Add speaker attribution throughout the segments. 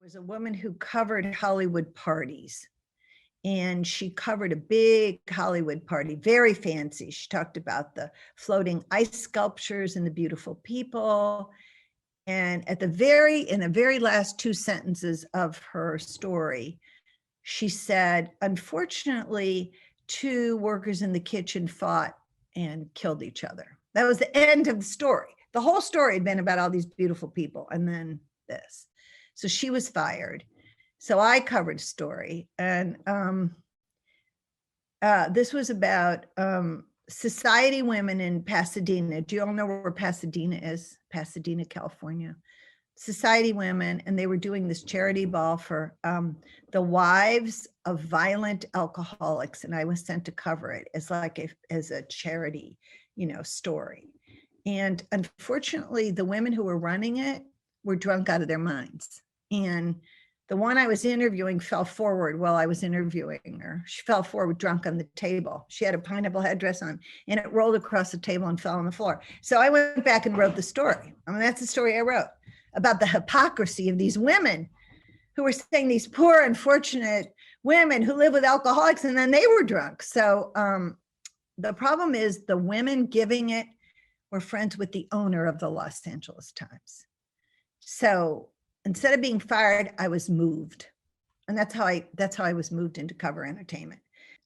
Speaker 1: Was a woman who covered Hollywood parties, and she covered a big Hollywood party, very fancy. She talked about the floating ice sculptures and the beautiful people. And in the very last two sentences of her story, she said, unfortunately, two workers in the kitchen fought and killed each other. That was the end of the story. The whole story had been about all these beautiful people, and then this. So she was fired. So I covered a story, and this was about society women in Pasadena. Do you all know where Pasadena is? Pasadena, California. Society women, and they were doing this charity ball for the wives of violent alcoholics, and I was sent to cover it as as a charity, story. And unfortunately, the women who were running it were drunk out of their minds. And the one I was interviewing fell forward while I was interviewing her. She fell forward drunk on the table. She had a pineapple headdress on, and it rolled across the table and fell on the floor. So I went back and wrote the story. I mean, that's the story I wrote about the hypocrisy of these women who were saying, these poor, unfortunate women who live with alcoholics, and then they were drunk. So the problem is the women giving it were friends with the owner of the Los Angeles Times. So instead of being fired, I was moved. And that's how I was moved into cover entertainment.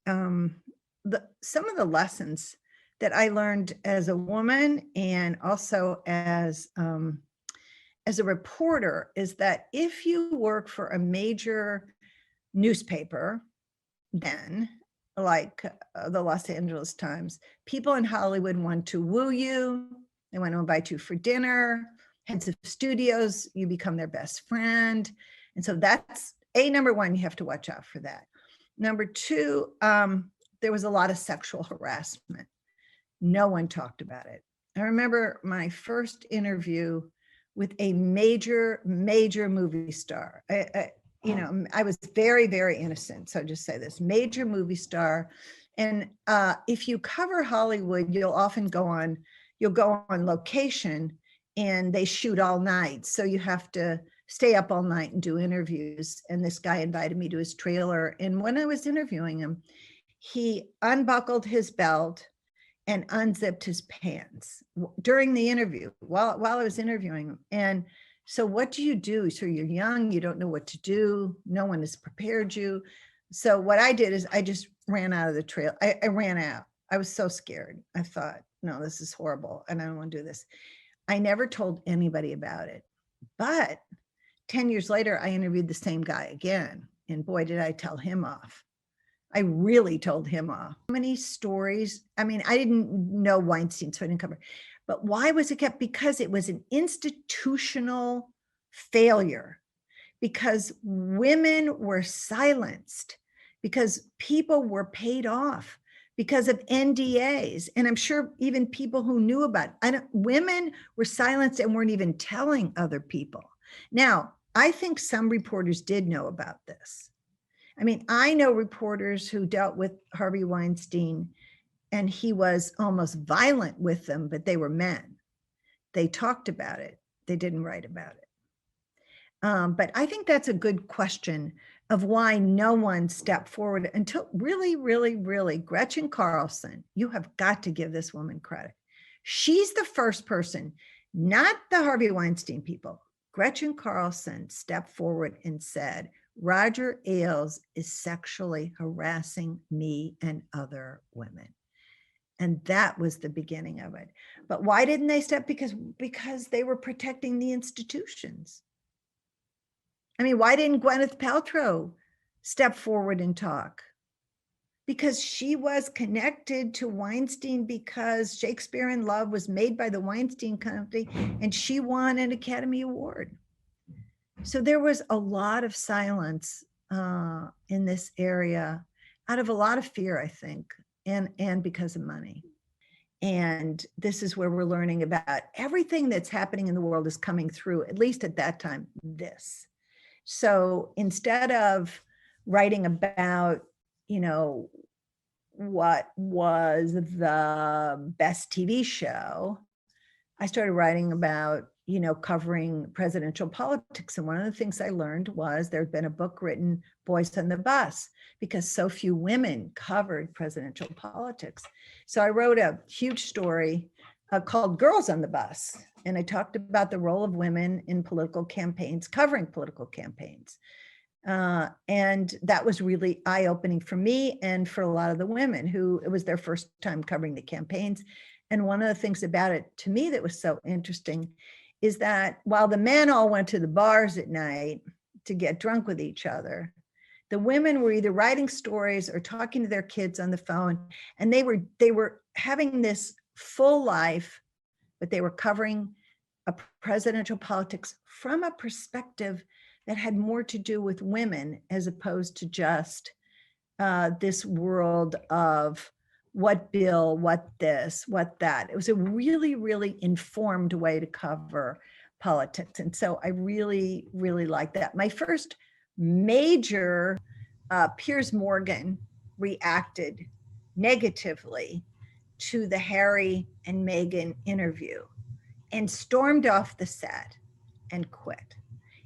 Speaker 1: Some of the lessons that I learned as a woman and also as a reporter is that if you work for a major newspaper, then like the Los Angeles Times, people in Hollywood want to woo you. They want to invite you for dinner. Heads of studios, you become their best friend. And so that's number one, you have to watch out for that. Number two, there was a lot of sexual harassment. No one talked about it. I remember my first interview with a major movie star. I was very, very innocent. So I'll just say this, major movie star. And if you cover Hollywood, you'll often go on location, and they shoot all night. So you have to stay up all night and do interviews. And this guy invited me to his trailer. And when I was interviewing him, he unbuckled his belt and unzipped his pants during the interview while I was interviewing him. And so what do you do? So you're young, you don't know what to do. No one has prepared you. So what I did is I just ran out of the trail. I ran out. I was so scared. I thought, no, this is horrible. And I don't want to do this. I never told anybody about it. But 10 years later, I interviewed the same guy again. And boy, did I tell him off. I really told him off. How many stories? I mean, I didn't know Weinstein, so I didn't cover it. But why was it kept? Because it was an institutional failure, because women were silenced, because people were paid off, because of NDAs. And I'm sure even people who knew about it, women were silenced and weren't even telling other people. Now, I think some reporters did know about this. I mean, I know reporters who dealt with Harvey Weinstein, and he was almost violent with them, but they were men. They talked about it. They didn't write about it. But I think that's a good question of why no one stepped forward until really, Gretchen Carlson. You have got to give this woman credit. She's the first person, not the Harvey Weinstein people. Gretchen Carlson stepped forward and said, Roger Ailes is sexually harassing me and other women. And that was the beginning of it. But why didn't they step? Because they were protecting the institutions. I mean, why didn't Gwyneth Paltrow step forward and talk? Because she was connected to Weinstein, because Shakespeare in Love was made by the Weinstein Company, and she won an Academy Award. So there was a lot of silence in this area out of a lot of fear, I think, and because of money. And this is where we're learning about everything that's happening in the world is coming through, at least at that time, this. So instead of writing about, what was the best TV show, I started writing about, covering presidential politics. And one of the things I learned was there'd been a book written, Boys on the Bus, because so few women covered presidential politics. So I wrote a huge story called Girls on the Bus. And I talked about the role of women in political campaigns, covering political campaigns. And that was really eye-opening for me and for a lot of the women who it was their first time covering the campaigns. And one of the things about it to me that was so interesting is that while the men all went to the bars at night to get drunk with each other, the women were either writing stories or talking to their kids on the phone, and they were having this full life, but they were covering a presidential politics from a perspective that had more to do with women as opposed to just this world of what bill, what this, what that. It was a really, really informed way to cover politics. And so I really, really like that. My first major, Piers Morgan reacted negatively to the Harry and Meghan interview and stormed off the set and quit.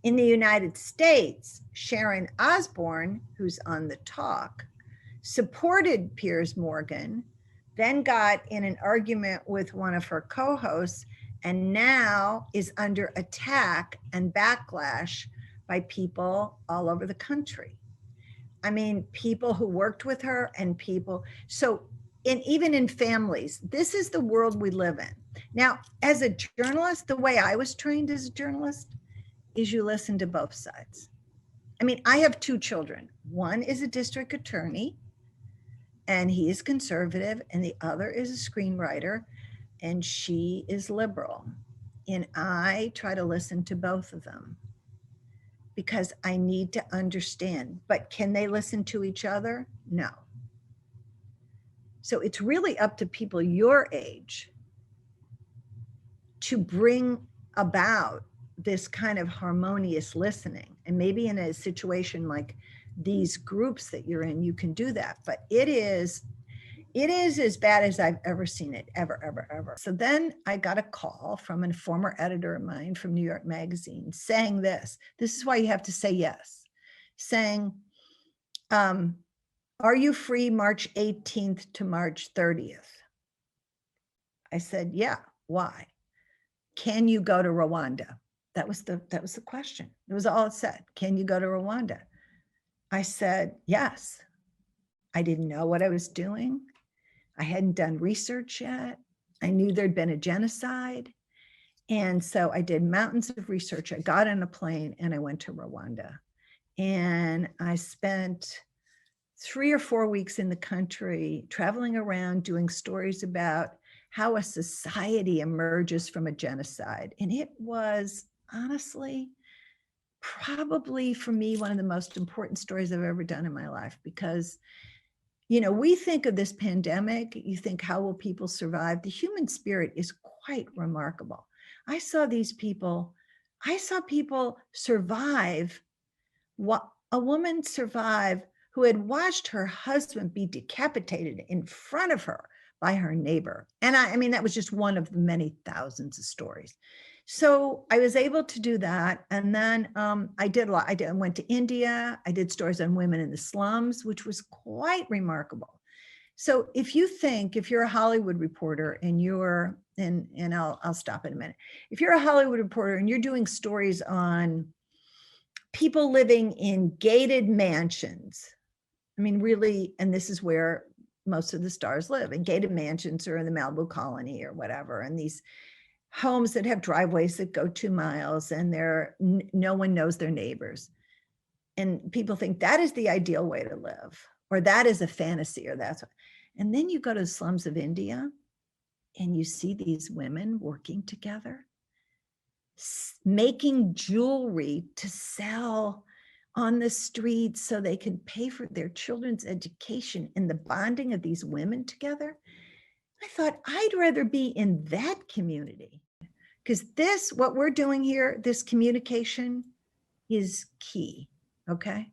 Speaker 1: In the United States, Sharon Osbourne, who's on The Talk, supported Piers Morgan, then got in an argument with one of her co-hosts, and now is under attack and backlash by people all over the country. I mean, people who worked with her and people, so even in families, this is the world we live in. Now, as a journalist, the way I was trained as a journalist is you listen to both sides. I mean, I have two children. One is a district attorney, and he is conservative, and the other is a screenwriter, and she is liberal. And I try to listen to both of them because I need to understand. But can they listen to each other? No. So it's really up to people your age to bring about this kind of harmonious listening. And maybe in a situation like these groups that you're in, you can do that. But it is as bad as I've ever seen it, ever. So then I got a call from a former editor of mine from New York Magazine saying this is why you have to say yes, saying, are you free March 18th to March 30th? I said, yeah, why? Can you go to Rwanda? That was the question. It was all it said. Can you go to Rwanda? I said, yes. I didn't know what I was doing. I hadn't done research yet. I knew there'd been a genocide. And so I did mountains of research. I got on a plane and I went to Rwanda. And I spent 3 or 4 weeks in the country, traveling around, doing stories about how a society emerges from a genocide. And it was honestly, probably for me, one of the most important stories I've ever done in my life, because, we think of this pandemic, you think, how will people survive? The human spirit is quite remarkable. I saw people survive, a woman survive who had watched her husband be decapitated in front of her by her neighbor. And I mean, that was just one of the many thousands of stories. So I was able to do that. And then I went to India. I did stories on women in the slums, which was quite remarkable. So if you're a Hollywood reporter and I'll stop in a minute. If you're a Hollywood reporter and you're doing stories on people living in gated mansions, I mean, really, and this is where most of the stars live, in gated mansions or in the Malibu colony or whatever, and these homes that have driveways that go 2 miles and no one knows their neighbors. And people think that is the ideal way to live, or that is a fantasy, or that's what. And then you go to the slums of India and you see these women working together, making jewelry to sell on the streets so they can pay for their children's education, and the bonding of these women together. I thought I'd rather be in that community, because what we're doing here, this communication is key, okay?